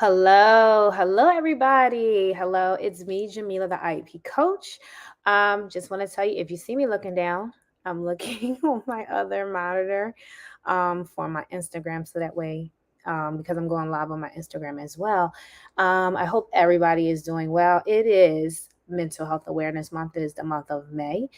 Hello, everybody. Hello, it's me, Jamila, the IEP coach. Just want to tell you if you see me looking down, I'm looking on my other monitor for my Instagram, so that way, because I'm going live on my Instagram as well. I hope everybody is doing well. It is Mental Health Awareness Month. It is the month of May.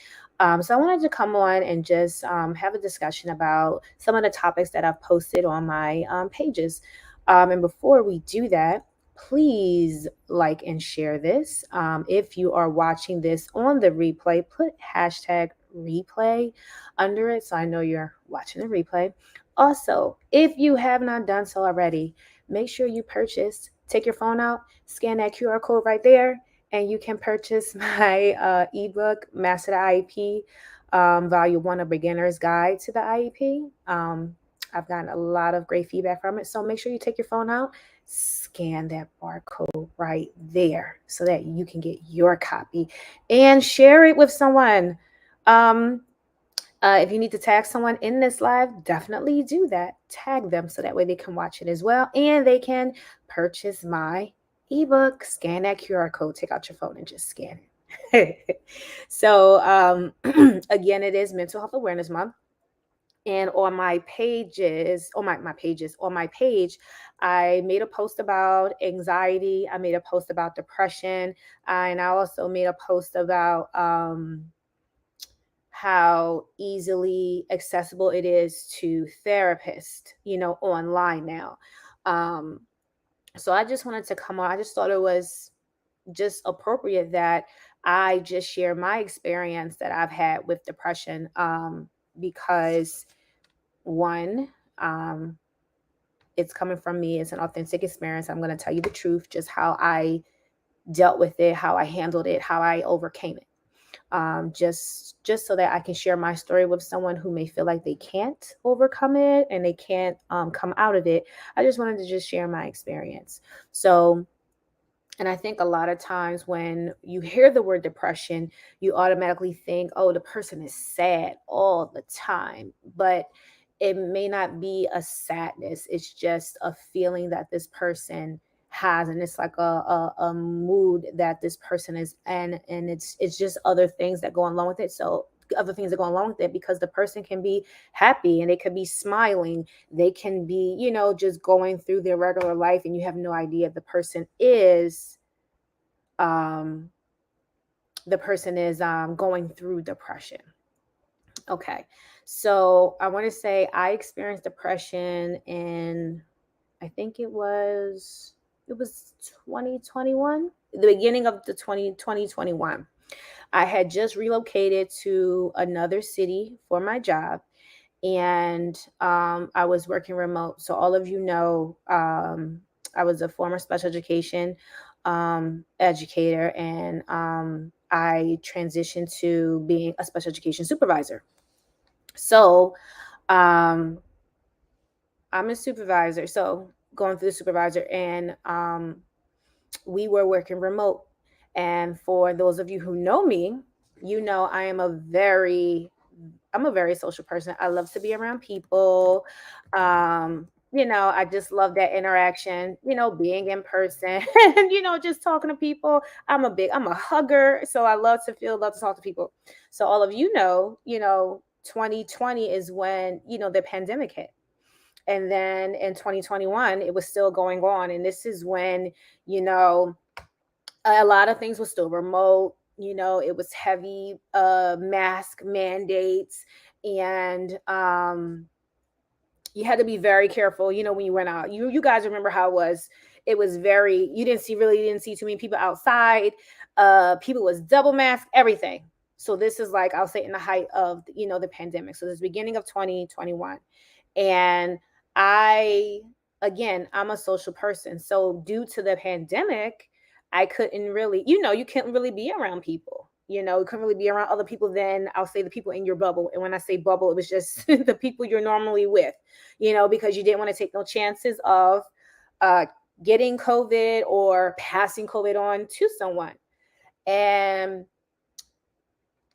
So I wanted to come on and just have a discussion about some of the topics that I've posted on my pages. And before we do that, please like and share this. If you are watching this on the replay, put hashtag replay under it so I know you're watching the replay. Also, if you have not done so already, make sure you purchase. Take your phone out, scan that QR code right there, and you can purchase my ebook, Master the IEP, Volume 1, A Beginner's Guide to the IEP. I've gotten a lot of great feedback from it. So make sure you take your phone out, scan that barcode right there so that you can get your copy and share it with someone. Um, if you need to tag someone in this live, definitely do that. Tag them so that way they can watch it as well and they can purchase my ebook. Scan that QR code, take out your phone and just scan it. So, again, it is Mental Health Awareness Month. And on my pages, on my page, I made a post about anxiety. I made a post about depression. And I also made a post about how easily accessible it is to therapists, online now. Um, so I just wanted to come on. I just thought it was just appropriate that I just share my experience that I've had with depression, because one, um, it's coming from me. It's an authentic experience. I'm going to tell you the truth, just how I dealt with it, how I handled it, how I overcame it. Just so that I can share my story with someone who may feel like they can't overcome it and they can't come out of it. I just wanted to just share my experience. So, and I think a lot of times when you hear the word depression, you automatically think, oh, the person is sad all the time. But it may not be a sadness, it's just a feeling that this person has, and it's like a mood that this person is in, and it's just other things that go along with it. So other things that go along with it, because the person can be happy and they could be smiling, they can be, just going through their regular life, and you have no idea the person is um going through depression. Okay. So I want to say I experienced depression in, I think it was 2021, the beginning of the 2021. I had just relocated to another city for my job, and I was working remote. So all of you know, I was a former special education educator, and I transitioned to being a special education supervisor. So um, I'm a supervisor, so going through the supervisor, and we were working remote. And for those of you who know me, I'm a very social person. I love to be around people. I just love that interaction, being in person and, just talking to people. I'm a hugger. So I love to talk to people. So all of 2020 is when, the pandemic hit. And then in 2021, it was still going on. And this is when, you know, a lot of things were still remote. It was heavy mask mandates, and you had to be very careful, when you went out. You guys remember how it was. It was very, you didn't see too many people outside. People was double masked, everything. So this is like, I'll say, in the height of, the pandemic. So this beginning of 2021. And I, again, I'm a social person. So due to the pandemic, I couldn't really, you couldn't really be around people. You couldn't really be around other people than, I'll say, the people in your bubble. And when I say bubble, it was just the people you're normally with, because you didn't want to take no chances of uh, getting COVID or passing COVID on to someone. And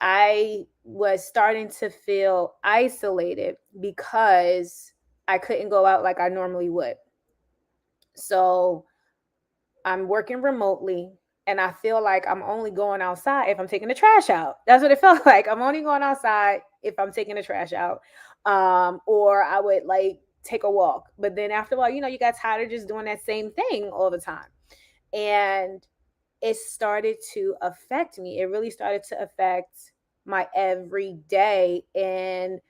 I was starting to feel isolated because I couldn't go out like I normally would. So I'm working remotely, and I feel like I'm only going outside if I'm taking the trash out. That's what it felt like. I'm only going outside if I'm taking the trash out. Or I would like take a walk. But then after a while, you got tired of just doing that same thing all the time. And it started to affect me. It really started to affect my everyday. And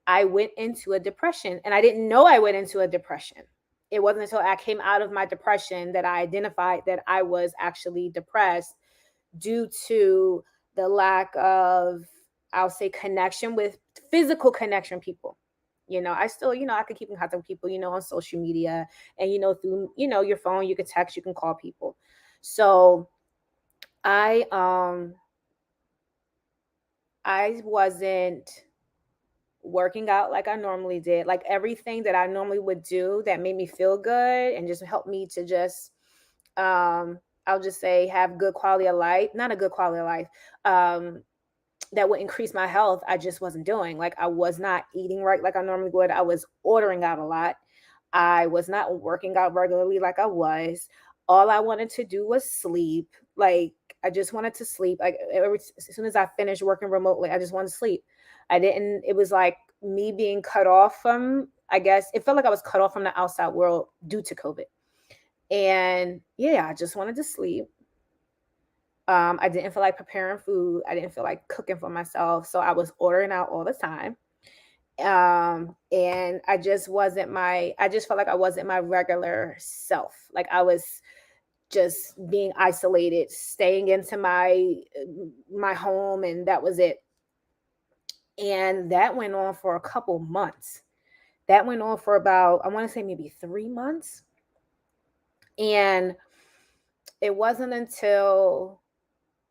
I went into a depression, and I didn't know I went into a depression. It wasn't until I came out of my depression that I identified that I was actually depressed due to the lack of, I'll say, connection with physical connection people. I still, I could keep in contact with people, on social media, and through, your phone, you can text, you can call people. So I I wasn't working out like I normally did. Like everything that I normally would do that made me feel good and just helped me to just I'll just say have good quality of life, not a good quality of life. That would increase my health. I just wasn't doing. Like I was not eating right like I normally would. I was ordering out a lot. I was not working out regularly like I was. All I wanted to do was sleep. Like I just wanted to sleep. Like as soon as I finished working remotely, I just wanted to sleep. I didn't. It was like me being cut off from. I guess it felt like I was cut off from the outside world due to COVID. And yeah, I just wanted to sleep. I didn't feel like preparing food. I didn't feel like cooking for myself. So I was ordering out all the time. And I just felt like I wasn't my regular self. Like I was just being isolated, staying into my home, and that was it. And that went on for a couple months. That went on for about, I want to say maybe 3 months. And it wasn't until,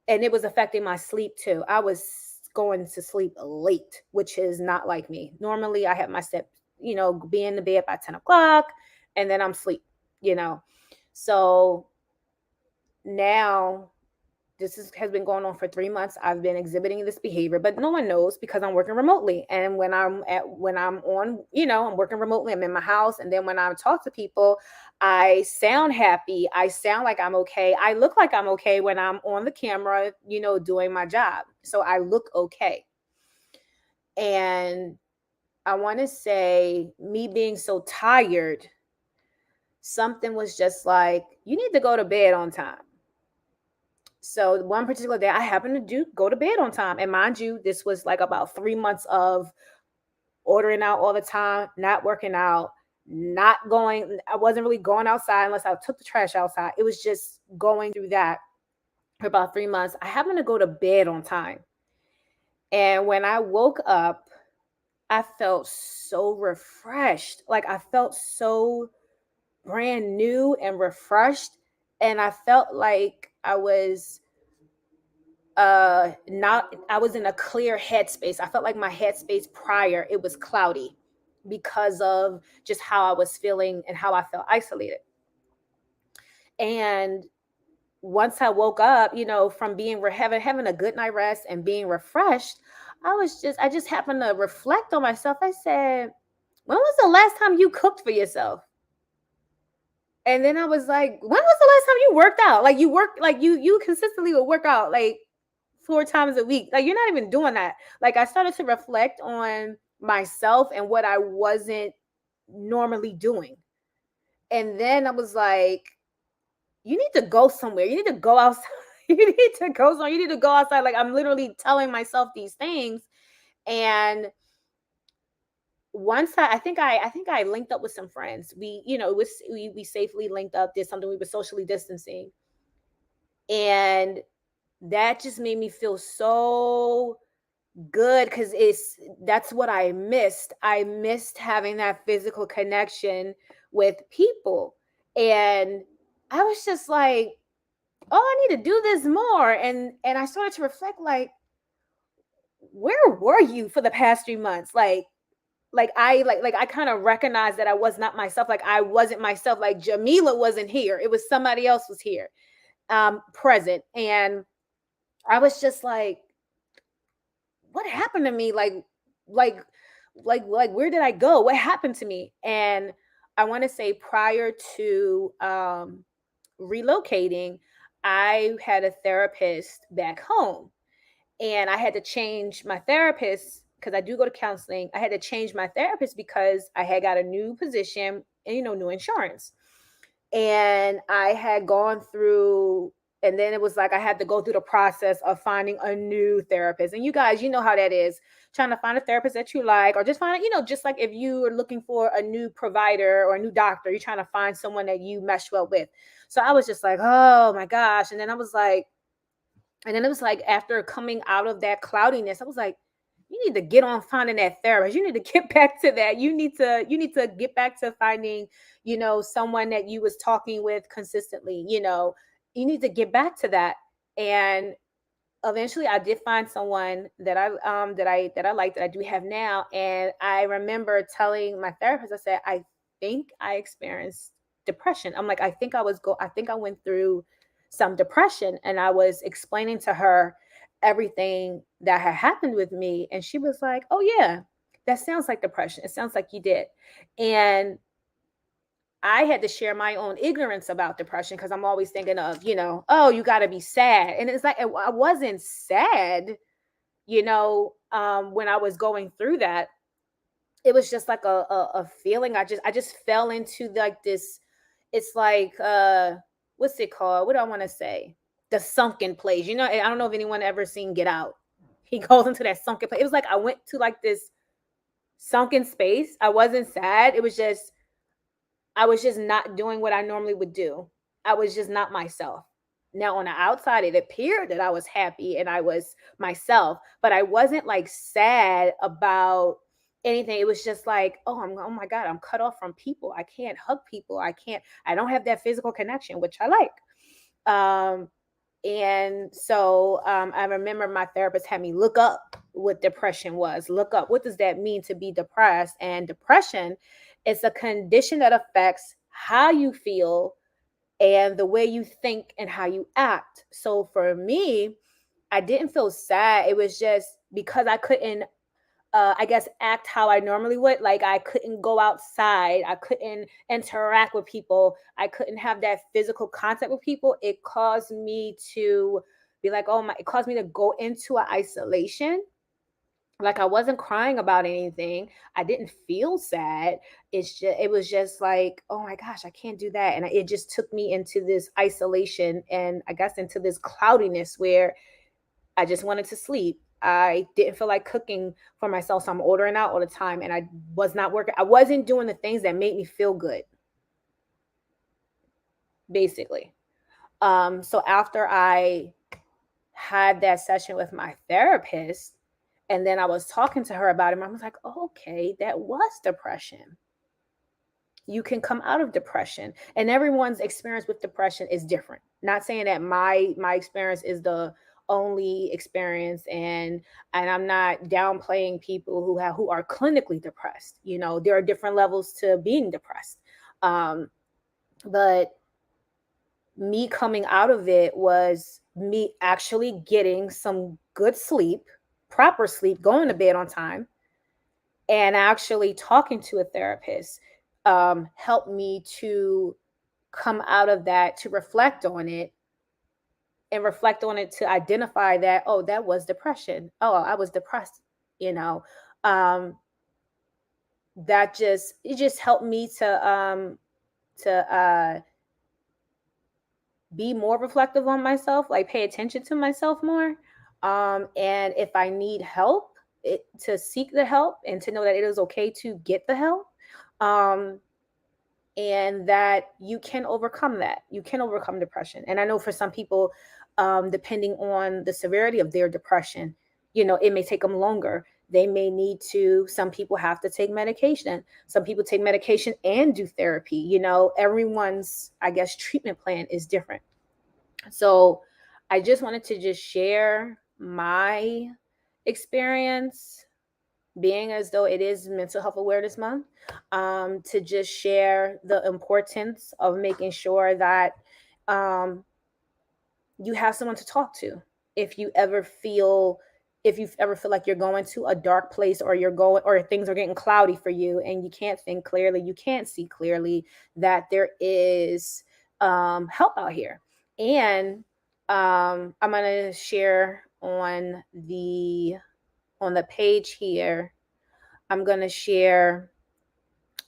and it was affecting my sleep too. I was going to sleep late, which is not like me. Normally, I have my step, be in the bed by 10 o'clock, and then I'm asleep. So now has been going on for 3 months. I've been exhibiting this behavior, but no one knows because I'm working remotely. And when I'm on, I'm working remotely, I'm in my house. And then when I talk to people, I sound happy. I sound like I'm okay. I look like I'm okay when I'm on the camera, doing my job. So I look okay. And I want to say, me being so tired, something was just like, you need to go to bed on time. So one particular day I happened to go to bed on time. And mind you, this was like about 3 months of ordering out all the time, not working out, not going. I wasn't really going outside unless I took the trash outside. It was just going through that for about 3 months. I happened to go to bed on time. And when I woke up, I felt so refreshed. Like I felt so brand new and refreshed. And I felt like I was not I was in a clear headspace. I felt like my headspace prior, it was cloudy because of just how I was feeling and how I felt isolated. And once I woke up, from being having a good night rest and being refreshed, I just happened to reflect on myself. I said, when was the last time you cooked for yourself? And then I was like, when was the last time you worked out? Like you work, like you consistently would work out like 4 times a week. Like you're not even doing that. Like I started to reflect on myself and what I wasn't normally doing. And then I was like, you need to go somewhere. You need to go outside. You need to go somewhere. You need to go outside. Like I'm literally telling myself these things. And once I think I linked up with some friends. We safely linked up, did something, we were socially distancing. And that just made me feel so good because that's what I missed. I missed having that physical connection with people. And I was just like, oh, I need to do this more. And I started to reflect, like, where were you for the past 3 months? Like I kind of recognized that I was not myself. Like I wasn't myself. Like Jamila wasn't here. It was somebody else was here, present. And I was just like, what happened to me? Like, where did I go? What happened to me? And I want to say prior to relocating, I had a therapist back home, and I had to change my therapist because I do go to counseling. I had to change my therapist because I had got a new position and, new insurance. And I had gone through, and then it was like I had to go through the process of finding a new therapist. And you guys, you know how that is, trying to find a therapist that you like, or just find, just like if you are looking for a new provider or a new doctor, you're trying to find someone that you mesh well with. So I was just like, oh my gosh. And then it was like after coming out of that cloudiness, I was like, you need to get on finding that therapist. You need to get back to that. You need to get back to finding, someone that you was talking with consistently. You need to get back to that. And eventually I did find someone that I like, that I do have now. And I remember telling my therapist, I said, I think I experienced depression. I'm like, I think I went through some depression. And I was explaining to her everything that had happened with me. And she was like, oh yeah, that sounds like depression. It sounds like you did. And I had to share my own ignorance about depression because I'm always thinking of, oh, you got to be sad. And it's like, I wasn't sad, when I was going through that. It was just like a feeling. I just fell into like this. It's like, what's it called? What do I want to say? The sunken place. I don't know if anyone ever seen Get Out. He goes into that sunken place. It was like I went to like this sunken space. I wasn't sad. I was just not doing what I normally would do. I was just not myself. Now, on the outside, it appeared that I was happy and I was myself, but I wasn't like sad about anything. It was just like, oh my God, I'm cut off from people. I can't hug people. I don't have that physical connection, which I like. And so I remember my therapist had me look up what depression was. Look up, what does that mean to be depressed? And depression is a condition that affects how you feel and the way you think and how you act. So for me, I didn't feel sad. It was just because I couldn't, I guess, act how I normally would. Like I couldn't go outside. I couldn't interact with people. I couldn't have that physical contact with people. It caused me to be like, it caused me to go into an isolation. Like I wasn't crying about anything. I didn't feel sad. It was just like, oh my gosh, I can't do that. And it just took me into this isolation, and I guess into this cloudiness where I just wanted to sleep. I didn't feel like cooking for myself. So I'm ordering out all the time, and I was not working. I wasn't doing the things that made me feel good, basically. So after I had that session with my therapist, and then I was talking to her about it, I was like, oh, okay, that was depression. You can come out of depression, and everyone's experience with depression is different. Not saying that my experience is the only experience, and I'm not downplaying people who are clinically depressed. There are different levels to being depressed. But me coming out of it was me actually getting some good sleep, proper sleep, going to bed on time, and actually talking to a therapist helped me to come out of that, to reflect on it, and reflect on it to identify that, oh, that was depression. Oh, I was depressed. You know, um, it just helped me to be more reflective on myself, like pay attention to myself more. And if I need help, to seek the help and to know that it is okay to get the help. Um, and that you can overcome that. You can overcome depression. And I know for some people, depending on the severity of their depression, it may take them longer. They may need to, some people have to take medication. Some people take medication and do therapy. Everyone's, I guess, treatment plan is different. So I just wanted to just share my experience, being as though it is Mental Health Awareness Month, to just share the importance of making sure that um, you have someone to talk to if you ever feel like you're going to a dark place, or things are getting cloudy for you and you can't think clearly, you can't see clearly, that there is help out here. And I'm gonna share on the page here. I'm gonna share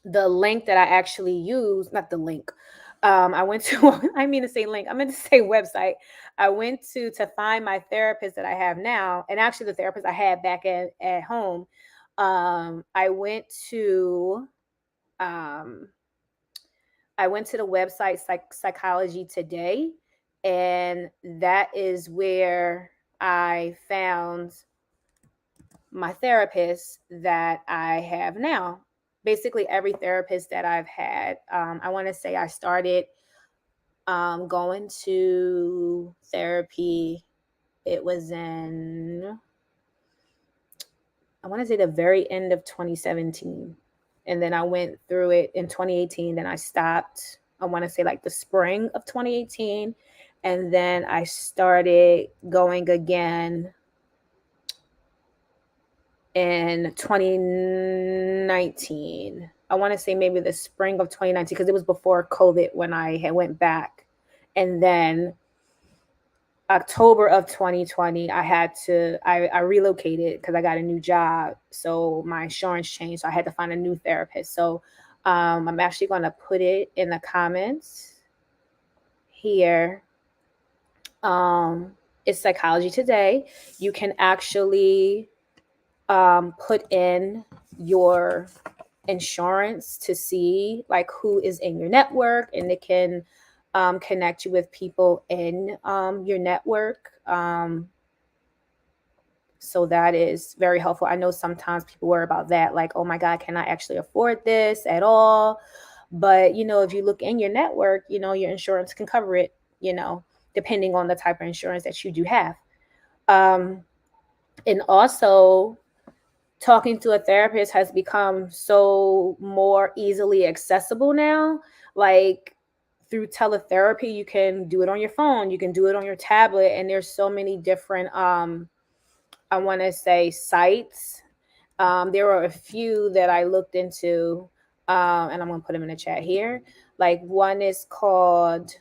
the link that I actually use, not the link. I went to, I mean to say link, I meant to say website. I went to find my therapist that I have now, and actually the therapist I had back at home. I went to, um, I went to the website Psychology Today, and that is where I found my therapist that I have now. Basically, every therapist that I've had, I want to say I started going to therapy. It was in, I want to say, the very end of 2017. And then I went through it in 2018. Then I stopped, I want to say like the spring of 2018. And then I started going again in 2019. I want to say maybe the spring of 2019 because it was before COVID when I had went back. And then October of 2020, I relocated because I got a new job. So my insurance changed. So I had to find a new therapist. So I'm actually going to put it in the comments here. It's Psychology Today. You can actually put in your insurance to see like who is in your network, and it can connect you with people in your network. So that is very helpful. I know sometimes people worry about that, like, oh my God, can I actually afford this at all? But if you look in your network, your insurance can cover it, depending on the type of insurance that you do have. And also, talking to a therapist has become so more easily accessible now. Like through teletherapy, you can do it on your phone, you can do it on your tablet, and there's so many different I want to say sites. There were a few that I looked into, and I'm going to put them in the chat here. Like one is called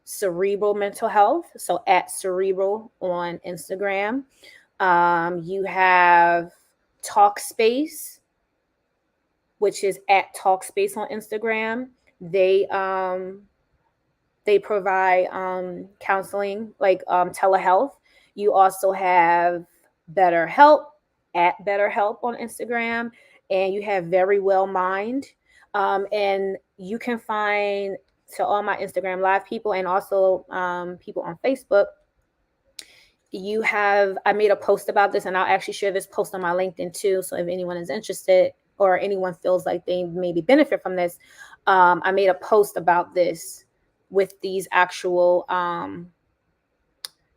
Cerebral Mental Health, so at Cerebral on Instagram. You have Talkspace, which is at Talkspace on Instagram. They provide counseling, like telehealth. You also have BetterHelp at BetterHelp on Instagram, and you have Very Well Mind. And you can find, to all my Instagram live people and also people on Facebook, I made a post about this, and I'll actually share this post on my LinkedIn too. So if anyone is interested or anyone feels like they maybe benefit from this, I made a post about this with these actual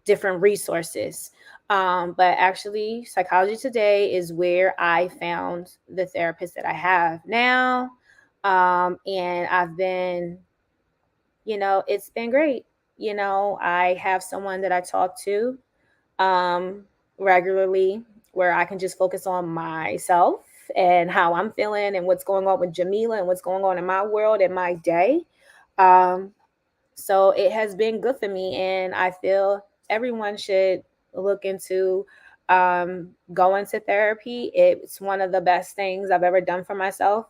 different resources. But actually, Psychology Today is where I found the therapist that I have now. And I've been, it's been great. I have someone that I talk to regularly, where I can just focus on myself and how I'm feeling and what's going on with Jamila and what's going on in my world and my day. Um, so it has been good for me, and I feel everyone should look into going to therapy. It's one of the best things I've ever done for myself,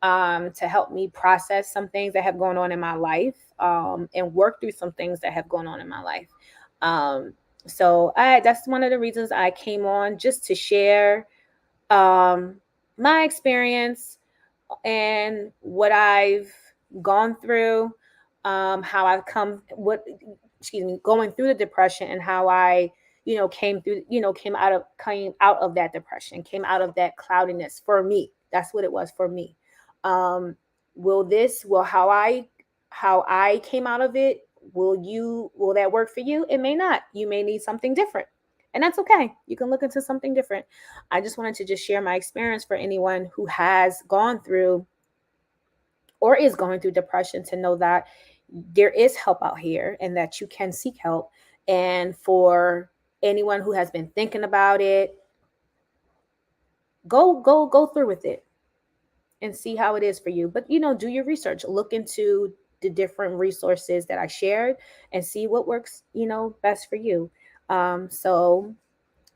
to help me process some things that have gone on in my life, and work through some things that have gone on in my life. So that's one of the reasons I came on, just to share my experience and what I've gone through, how I've going through the depression, and how I, came out of that depression, came out of that cloudiness for me. That's what it was for me. Um, how I came out of it, will that work for you? It may not. You may need something different. And that's okay. You can look into something different. I just wanted to just share my experience for anyone who has gone through or is going through depression, to know that there is help out here and that you can seek help. And for anyone who has been thinking about it, go through with it and see how it is for you. But do your research, look into the different resources that I shared and see what works, best for you. So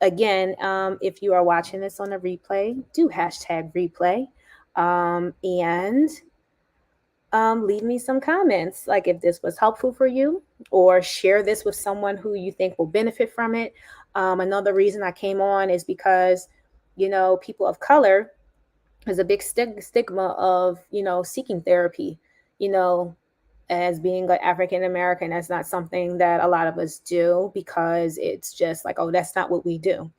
again, if you are watching this on a replay, do hashtag replay. And leave me some comments, like if this was helpful for you, or share this with someone who you think will benefit from it. Another reason I came on is because, people of color, there's a big stigma of, seeking therapy, you know, as being an African American. That's not something that a lot of us do, because it's just like, oh, that's not what we do.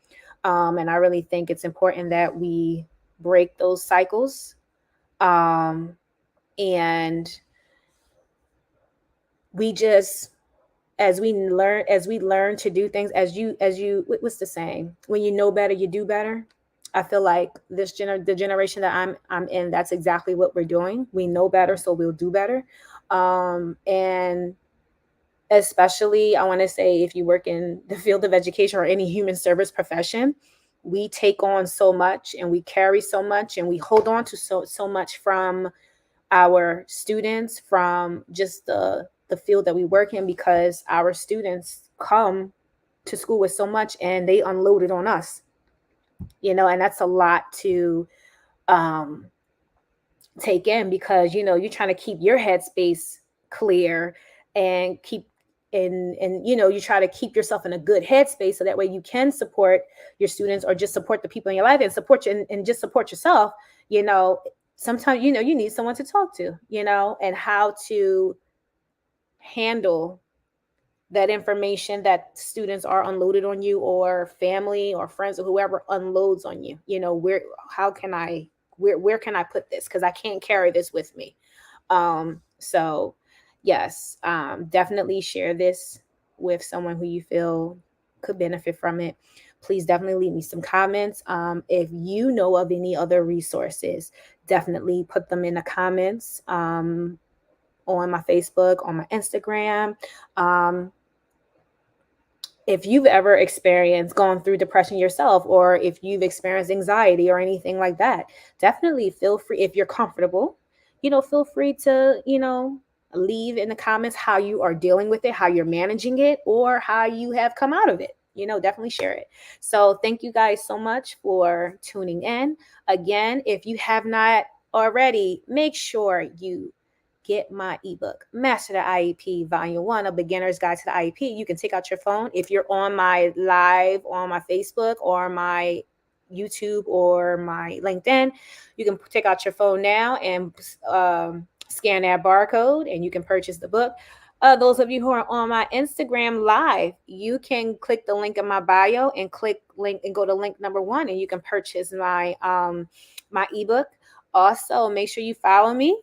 And I really think it's important that we break those cycles. And we just, as we learn to do things, what's the saying, when you know better, you do better. I feel like the generation that I'm in, that's exactly what we're doing. We know better, so we'll do better. And especially, I want to say, if you work in the field of education or any human service profession, we take on so much, and we carry so much, and we hold on to so much from our students, from just the field that we work in, because our students come to school with so much, and they unload it on us, and that's a lot to um, take in, because you're trying to keep your headspace clear, and you try to keep yourself in a good headspace, so that way you can support your students, or just support the people in your life, and support you, and just support yourself. Sometimes you need someone to talk to, and how to handle that information that students are unloaded on you, or family or friends or whoever unloads on you. Where can I put this, because I can't carry this with me. So yes, definitely share this with someone who you feel could benefit from it. Please definitely leave me some comments. If you know of any other resources, definitely put them in the comments, on my Facebook, on my Instagram. If you've ever gone through depression yourself, or if you've experienced anxiety or anything like that, definitely feel free, if you're comfortable, feel free to, leave in the comments how you are dealing with it, how you're managing it, or how you have come out of it. Definitely share it. So thank you guys so much for tuning in. Again, if you have not already, make sure you get my ebook, Master the IEP, Volume 1, A Beginner's Guide to the IEP. You can take out your phone. If you're on my live on my Facebook or my YouTube or my LinkedIn, you can take out your phone now and scan that barcode, and you can purchase the book. Those of you who are on my Instagram live, you can click the link in my bio and click link and go to link number 1, and you can purchase my ebook. Also, make sure you follow me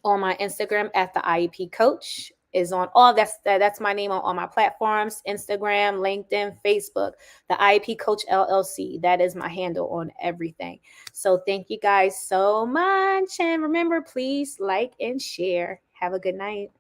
on my Instagram at the IEP Coach. Is on all that's my name on all my platforms: Instagram, LinkedIn, Facebook. The IEP Coach LLC. That is my handle on everything. So thank you guys so much, and remember, please like and share. Have a good night.